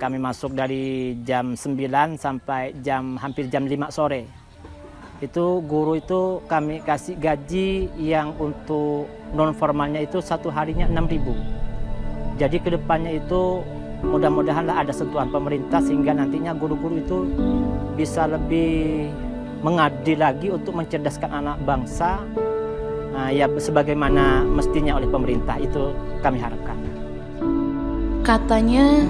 Kami masuk dari jam 9 sampai hampir jam 5 sore. Itu guru itu kami kasih gaji yang untuk non formalnya itu satu harinya 6.000. Jadi kedepannya itu mudah-mudahanlah ada sentuhan pemerintah sehingga nantinya guru-guru itu bisa lebih mengabdi lagi untuk mencerdaskan anak bangsa ya sebagaimana mestinya oleh pemerintah. Itu kami harapkan. Katanya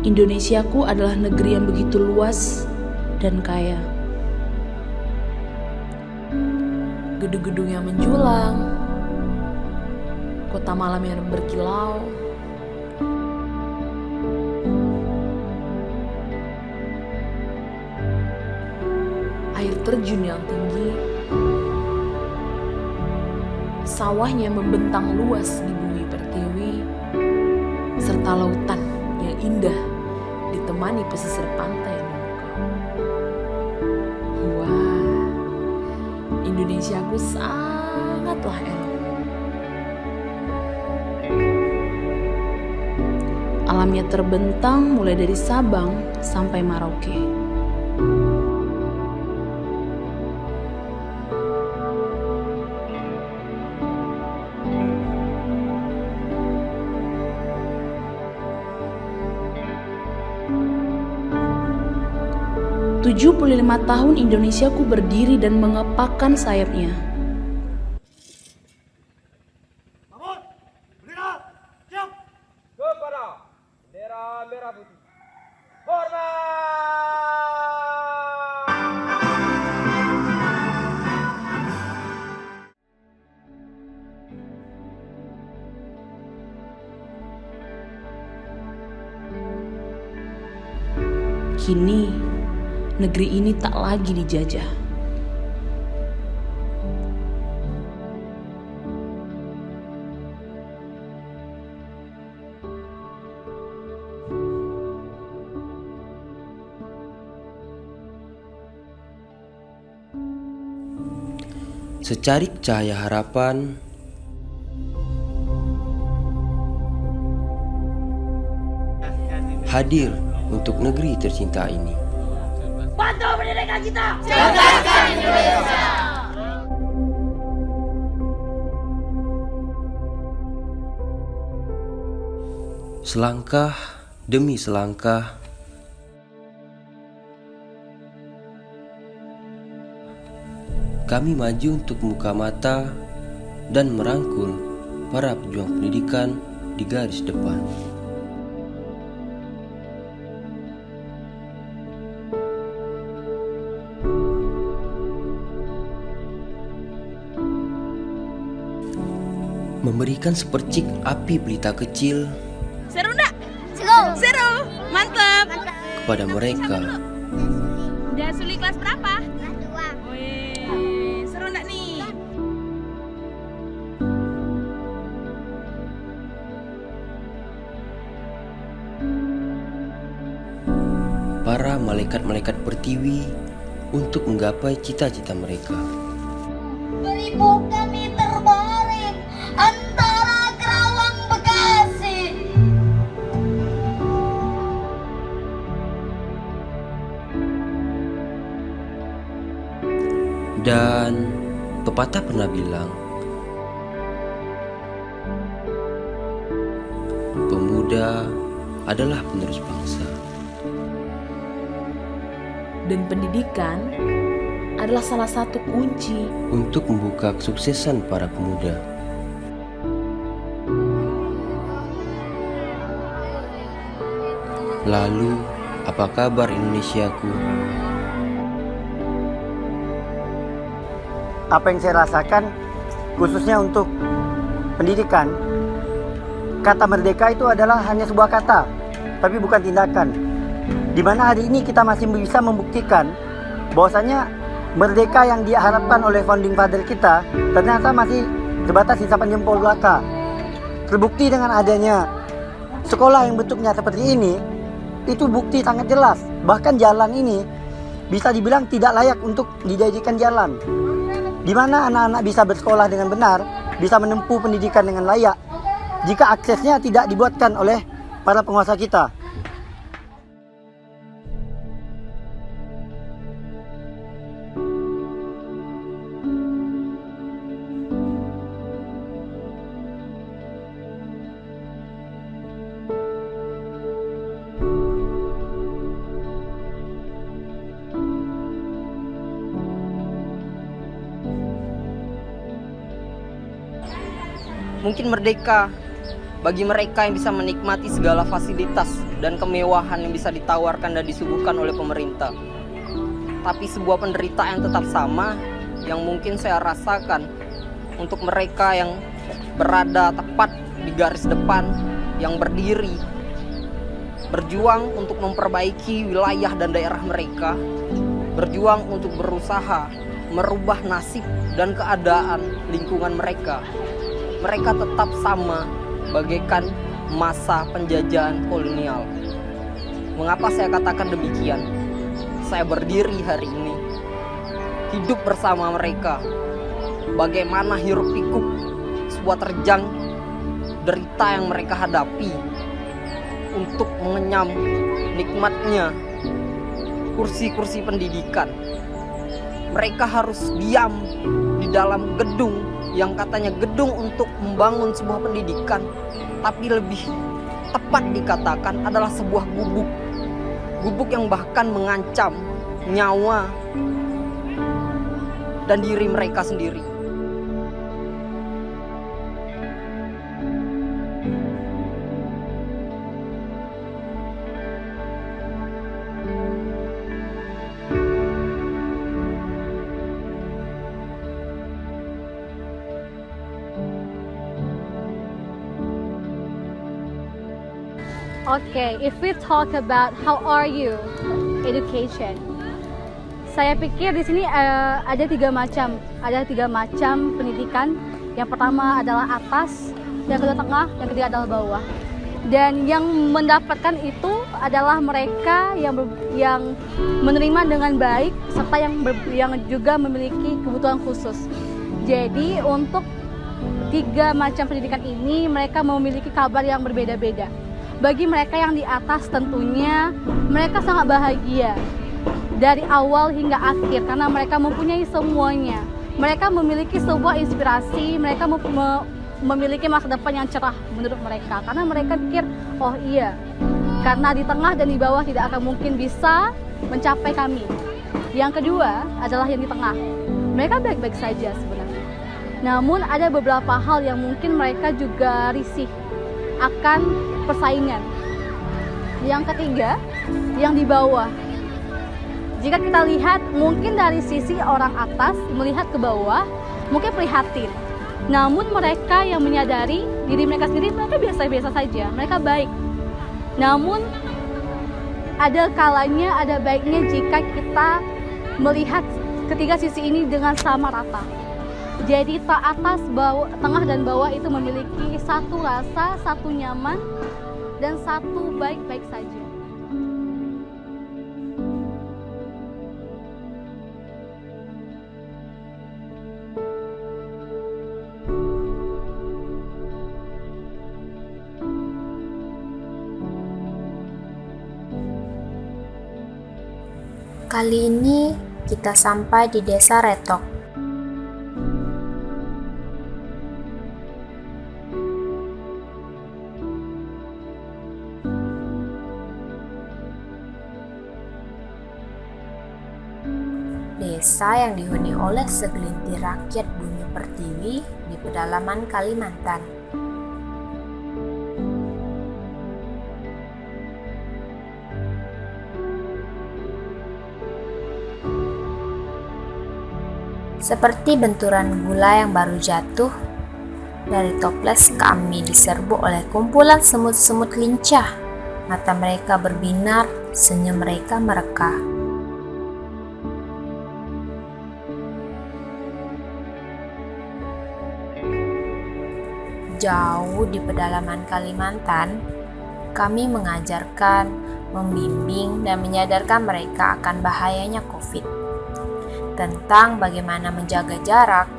Indonesiaku adalah negeri yang begitu luas dan kaya. Gedung-gedung yang menjulang, kota malam yang berkilau, air terjun yang tinggi, sawahnya membentang luas di bumi pertiwi, serta lautan yang indah ditemani pesisir pantai yang memukau. Wah, Indonesiaku sangatlah elok. Alamnya terbentang mulai dari Sabang sampai Merauke. 75 tahun Indonesiaku berdiri dan mengepakkan sayapnya. Bangun! Bendera! Siap! Kepada bendera merah putih. Hormat! Kini, negeri ini tak lagi dijajah. Secarik cahaya harapan hadir untuk negeri tercinta ini. Bantu pendidikan kita! Cerdaskan Indonesia! Selangkah demi selangkah kami maju untuk membuka mata dan merangkul para pejuang pendidikan di garis depan. Memberikan sepercik api pelita kecil Seru enggak? Seru! Seru! Mantap! kepada mereka Udah Suli kelas berapa? Kelas 2. Wih, seru enggak nih? para malaikat-malaikat pertiwi untuk menggapai cita-cita mereka. Beribu kami terbaring antara Kerawang Bekasi. Dan pepatah pernah bilang, pemuda adalah penerus bangsa. Dan pendidikan adalah salah satu kunci Untuk membuka kesuksesan para pemuda. Lalu, apa kabar Indonesiaku? Apa yang saya rasakan khususnya untuk pendidikan, kata merdeka itu adalah hanya sebuah kata, tapi bukan tindakan. Di mana hari ini kita masih bisa membuktikan bahwasanya merdeka yang diharapkan oleh founding father kita ternyata masih sebatas isapan jempol belaka. Terbukti dengan adanya sekolah yang bentuknya seperti ini, itu bukti sangat jelas. Bahkan jalan ini bisa dibilang tidak layak untuk dijadikan jalan. Di mana anak-anak bisa bersekolah dengan benar, bisa menempuh pendidikan dengan layak, jika aksesnya tidak dibuatkan oleh para penguasa kita. Mungkin merdeka bagi mereka yang bisa menikmati segala fasilitas dan kemewahan yang bisa ditawarkan dan disuguhkan oleh pemerintah. Tapi sebuah penderitaan tetap sama yang mungkin saya rasakan untuk mereka yang berada tepat di garis depan, yang berdiri, berjuang untuk memperbaiki wilayah dan daerah mereka, berjuang untuk berusaha merubah nasib dan keadaan lingkungan mereka. Mereka tetap sama bagaikan masa penjajahan kolonial. Mengapa saya katakan demikian? Saya berdiri hari ini, hidup bersama mereka. Bagaimana hiruk pikuk sebuah terjang derita yang mereka hadapi untuk mengenyam nikmatnya kursi-kursi pendidikan. Mereka harus diam di dalam gedung yang katanya gedung untuk membangun sebuah pendidikan, tapi lebih tepat dikatakan adalah sebuah gubuk. Gubuk yang bahkan mengancam nyawa dan diri mereka sendiri. Okay, if we talk about how are you education, saya pikir di sini ada tiga macam pendidikan. Yang pertama adalah atas, yang kedua tengah, yang ketiga adalah bawah. Dan yang mendapatkan itu adalah mereka yang menerima dengan baik serta yang juga memiliki kebutuhan khusus. Jadi untuk tiga macam pendidikan ini mereka memiliki kabar yang berbeda-beda. Bagi mereka yang di atas tentunya mereka sangat bahagia dari awal hingga akhir karena mereka mempunyai semuanya. Mereka memiliki sebuah inspirasi, mereka memiliki masa depan yang cerah menurut mereka karena mereka pikir, oh iya, karena di tengah dan di bawah tidak akan mungkin bisa mencapai kami. Yang kedua adalah yang di tengah. Mereka baik-baik saja sebenarnya. Namun ada beberapa hal yang mungkin mereka juga risih akan persaingan. Yang ketiga, yang di bawah. Jika kita lihat mungkin dari sisi orang atas melihat ke bawah, mungkin prihatin. Namun mereka yang menyadari diri mereka sendiri, mereka biasa-biasa saja, mereka baik. Namun ada kalanya, ada baiknya jika kita melihat ketiga sisi ini dengan sama rata. Jadi atas, bawah, tengah dan bawah itu memiliki satu rasa, satu nyaman, dan satu baik-baik saja. Kali ini kita sampai di Desa Retok. Desa yang dihuni oleh segelintir rakyat Bumi Pertiwi di pedalaman Kalimantan. Seperti benturan gula yang baru jatuh, dari toples kami diserbu oleh kumpulan semut-semut lincah. Mata mereka berbinar, senyum mereka mereka. Jauh di pedalaman Kalimantan, Kami mengajarkan, membimbing, dan menyadarkan mereka akan bahayanya COVID, tentang bagaimana menjaga jarak,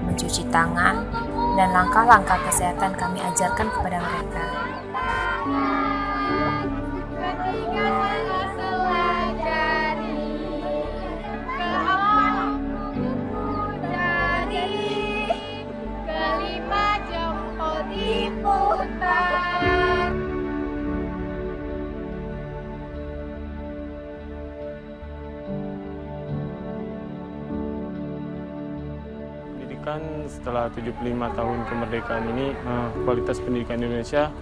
mencuci tangan, dan langkah-langkah kesehatan kami ajarkan kepada mereka. Pendidikan setelah 75 tahun kemerdekaan ini, kualitas pendidikan Indonesia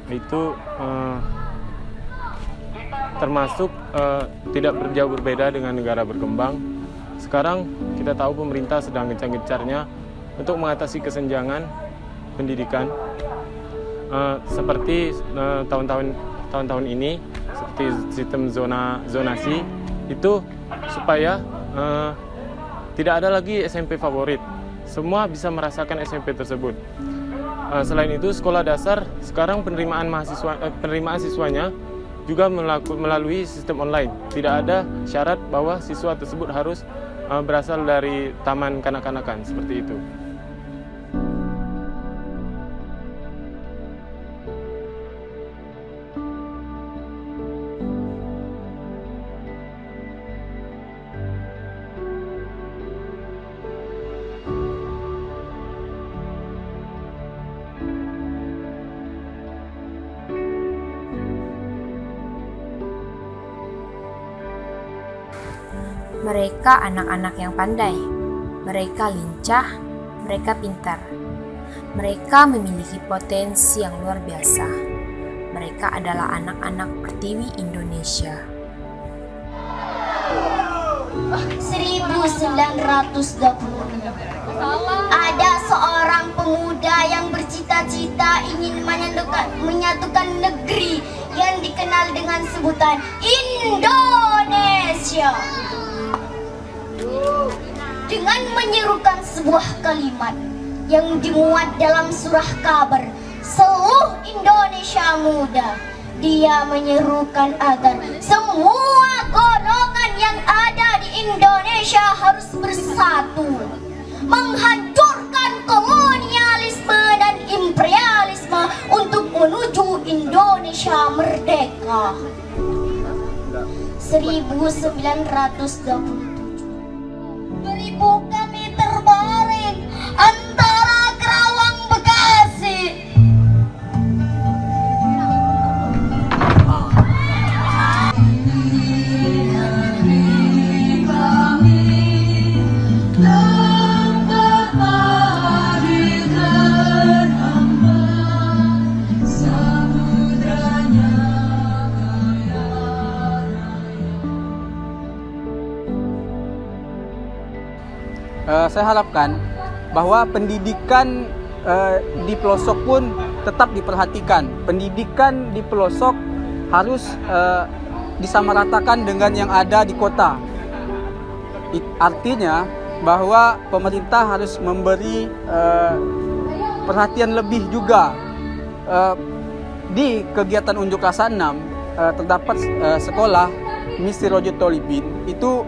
itu termasuk tidak jauh berbeda dengan negara berkembang. Sekarang kita tahu pemerintah sedang gencar-gencarnya untuk mengatasi kesenjangan pendidikan seperti tahun-tahun ini, seperti sistem zonasi itu, supaya tidak ada lagi SMP favorit. Semua bisa merasakan SMP tersebut. Selain itu, sekolah dasar sekarang penerimaan siswanya juga melalui sistem online. Tidak ada syarat bahwa siswa tersebut harus berasal dari taman kanak-kanakan, seperti itu. Mereka anak-anak yang pandai, mereka lincah, mereka pintar. Mereka memiliki potensi yang luar biasa. Mereka adalah anak-anak Pertiwi Indonesia. 1920, ada seorang pemuda yang bercita-cita ingin menyatukan negeri yang dikenal dengan sebutan Indonesia. Dengan menyerukan sebuah kalimat yang dimuat dalam surah kabar seluruh Indonesia muda, dia menyerukan agar semua golongan yang ada di Indonesia harus bersatu, menghancurkan kolonialisme dan imperialisme untuk menuju Indonesia merdeka. 1927, beribu kami terbaring antara Kerawang Bekasi. Saya harapkan bahwa pendidikan di pelosok pun tetap diperhatikan. Pendidikan di pelosok harus disamaratakan dengan yang ada di kota. Artinya bahwa pemerintah harus memberi perhatian lebih juga. Di kegiatan unjuk rasa 6 terdapat sekolah Misi Rojo Tolibin, itu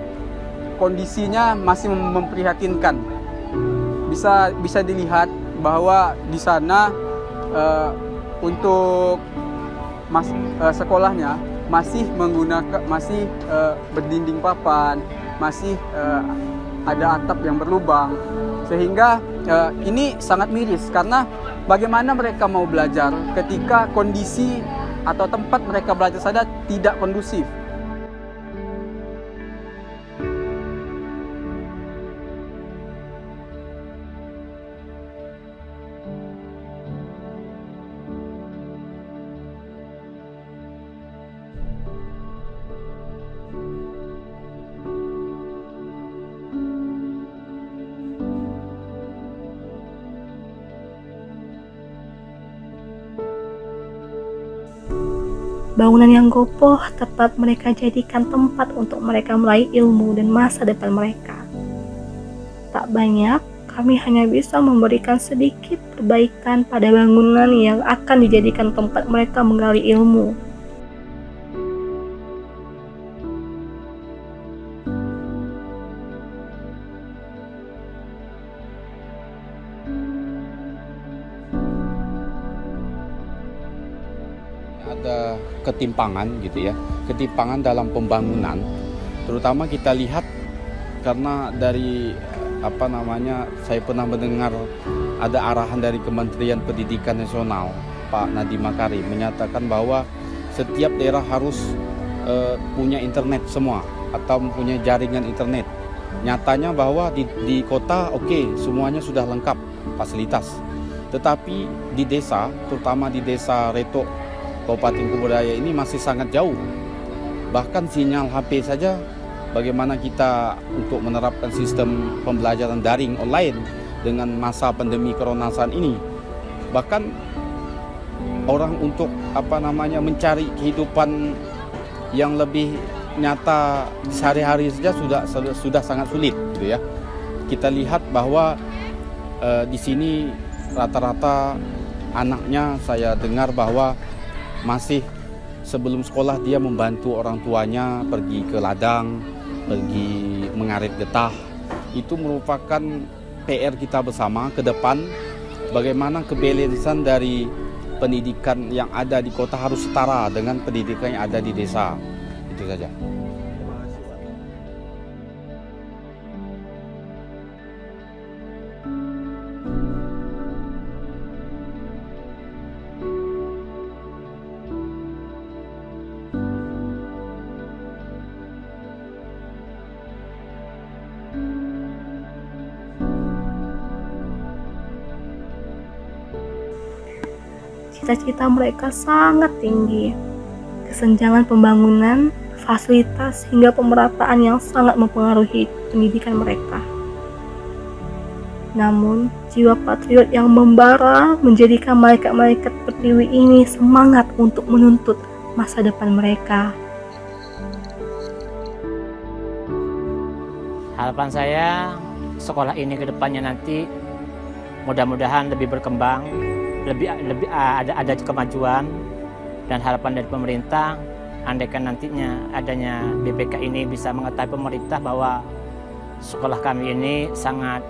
kondisinya masih memprihatinkan. Bisa dilihat bahwa di sana untuk sekolahnya masih berdinding papan, masih ada atap yang berlubang, sehingga ini sangat miris karena bagaimana mereka mau belajar ketika kondisi atau tempat mereka belajar saja tidak kondusif. Bangunan yang kokoh tetap mereka jadikan tempat untuk mereka meraih ilmu dan masa depan mereka. Tak banyak, kami hanya bisa memberikan sedikit perbaikan pada bangunan yang akan dijadikan tempat mereka menggali ilmu. Ada ketimpangan gitu ya, ketimpangan dalam pembangunan, terutama kita lihat karena dari saya pernah mendengar ada arahan dari Kementerian Pendidikan Nasional Pak Nadiem Makarim menyatakan bahwa setiap daerah harus punya internet semua atau mempunyai jaringan internet. Nyatanya bahwa di kota semuanya sudah lengkap fasilitas, tetapi di desa, terutama di desa Retok Kabupaten Kubudaya ini masih sangat jauh. Bahkan sinyal HP saja, bagaimana kita untuk menerapkan sistem pembelajaran daring online dengan masa pandemi corona saat ini. Bahkan orang untuk mencari kehidupan yang lebih nyata sehari-hari saja sudah sangat sulit gitu ya. Kita lihat bahwa di sini rata-rata anaknya saya dengar bahwa masih sebelum sekolah dia membantu orang tuanya pergi ke ladang, pergi mengarit getah. Itu merupakan PR kita bersama ke depan, bagaimana kebalansan dari pendidikan yang ada di kota harus setara dengan pendidikan yang ada di desa. Itu saja. Cita-cita mereka sangat tinggi. Kesenjangan pembangunan, fasilitas, hingga pemerataan yang sangat mempengaruhi pendidikan mereka. Namun, jiwa patriot yang membara menjadikan malaikat-malaikat Pertiwi ini semangat untuk menuntut masa depan mereka. Harapan saya sekolah ini ke depannya nanti mudah-mudahan lebih berkembang, lebih ada kemajuan, dan harapan dari pemerintah andaikan nantinya adanya BPK ini bisa mengetahui pemerintah bahwa sekolah kami ini sangat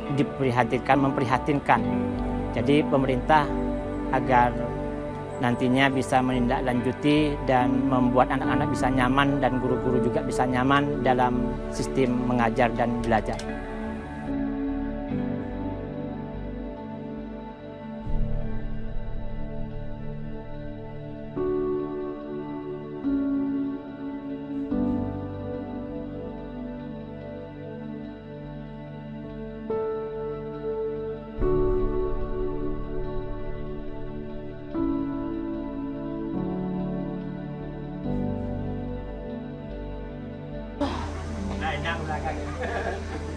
memprihatinkan. Jadi pemerintah agar nantinya bisa menindaklanjuti dan membuat anak-anak bisa nyaman dan guru-guru juga bisa nyaman dalam sistem mengajar dan belajar.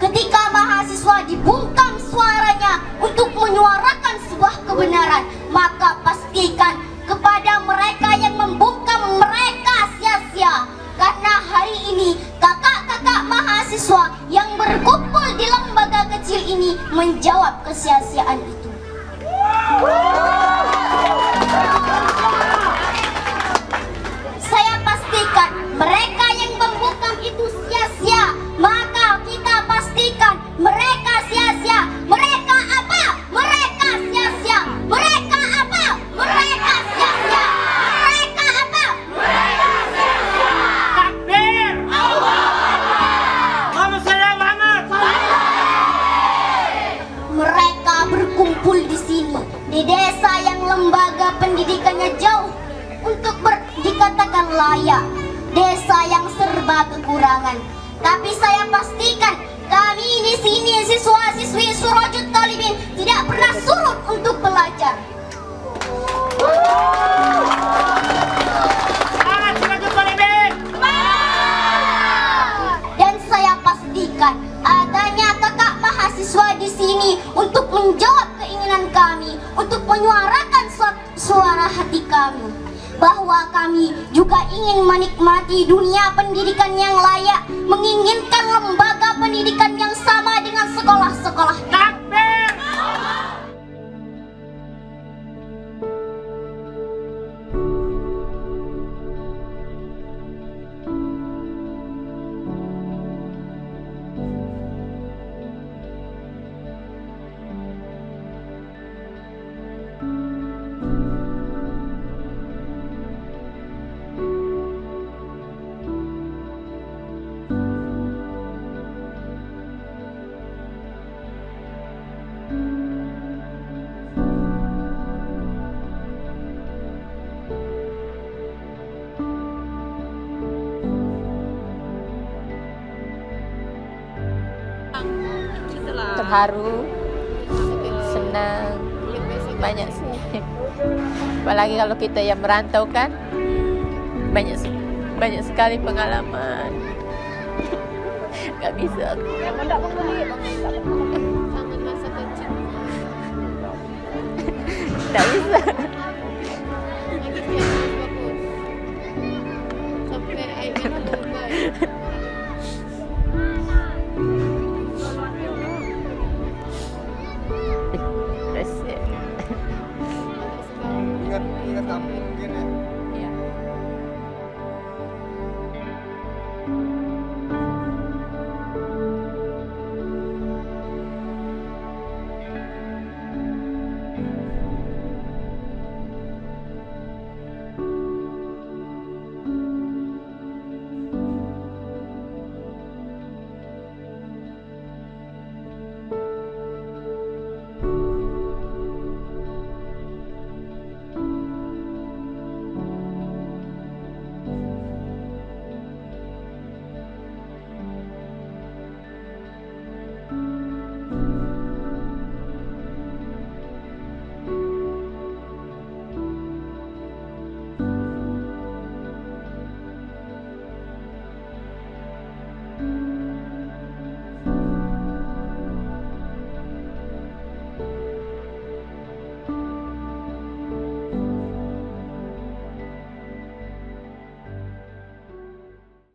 Ketika mahasiswa dibungkam suaranya untuk menyuarakan sebuah kebenaran, maka pastikan kepada mereka yang membungkam mereka sia-sia. Karena hari ini kakak-kakak mahasiswa yang berkumpul di lembaga kecil ini menjawab kesia-siaan itu. Saya pastikan mereka yang membungkam itu sia-sia, maka kita pastikan mereka sia-sia. Mereka apa? Mereka sia-sia. Mereka apa? Mereka sia-sia. Mereka apa? Mereka sia-sia. Takbir! Allahumma shalli ala Muhammad. Mereka berkumpul di sini, di desa yang lembaga pendidikannya jauh untuk dikatakan layak, desa yang serba kekurangan. Tapi saya pastikan kami di sini siswa-siswi Surajut Talibin tidak pernah surut untuk belajar. Dan saya pastikan adanya kakak mahasiswa di sini untuk menjawab keinginan kami, untuk menyuarakan suara hati kami, bahwa kami juga ingin menikmati dunia pendidikan yang layak, menginginkan lembaga pendidikan yang sama dengan sekolah-sekolah. Takbir! terharu, senang, banyak sih. Apalagi kalau kita yang merantau kan, banyak sekali pengalaman. Gak bisa aku. Kangen masa kecil. Gak bisa. Sampai air mata berubah.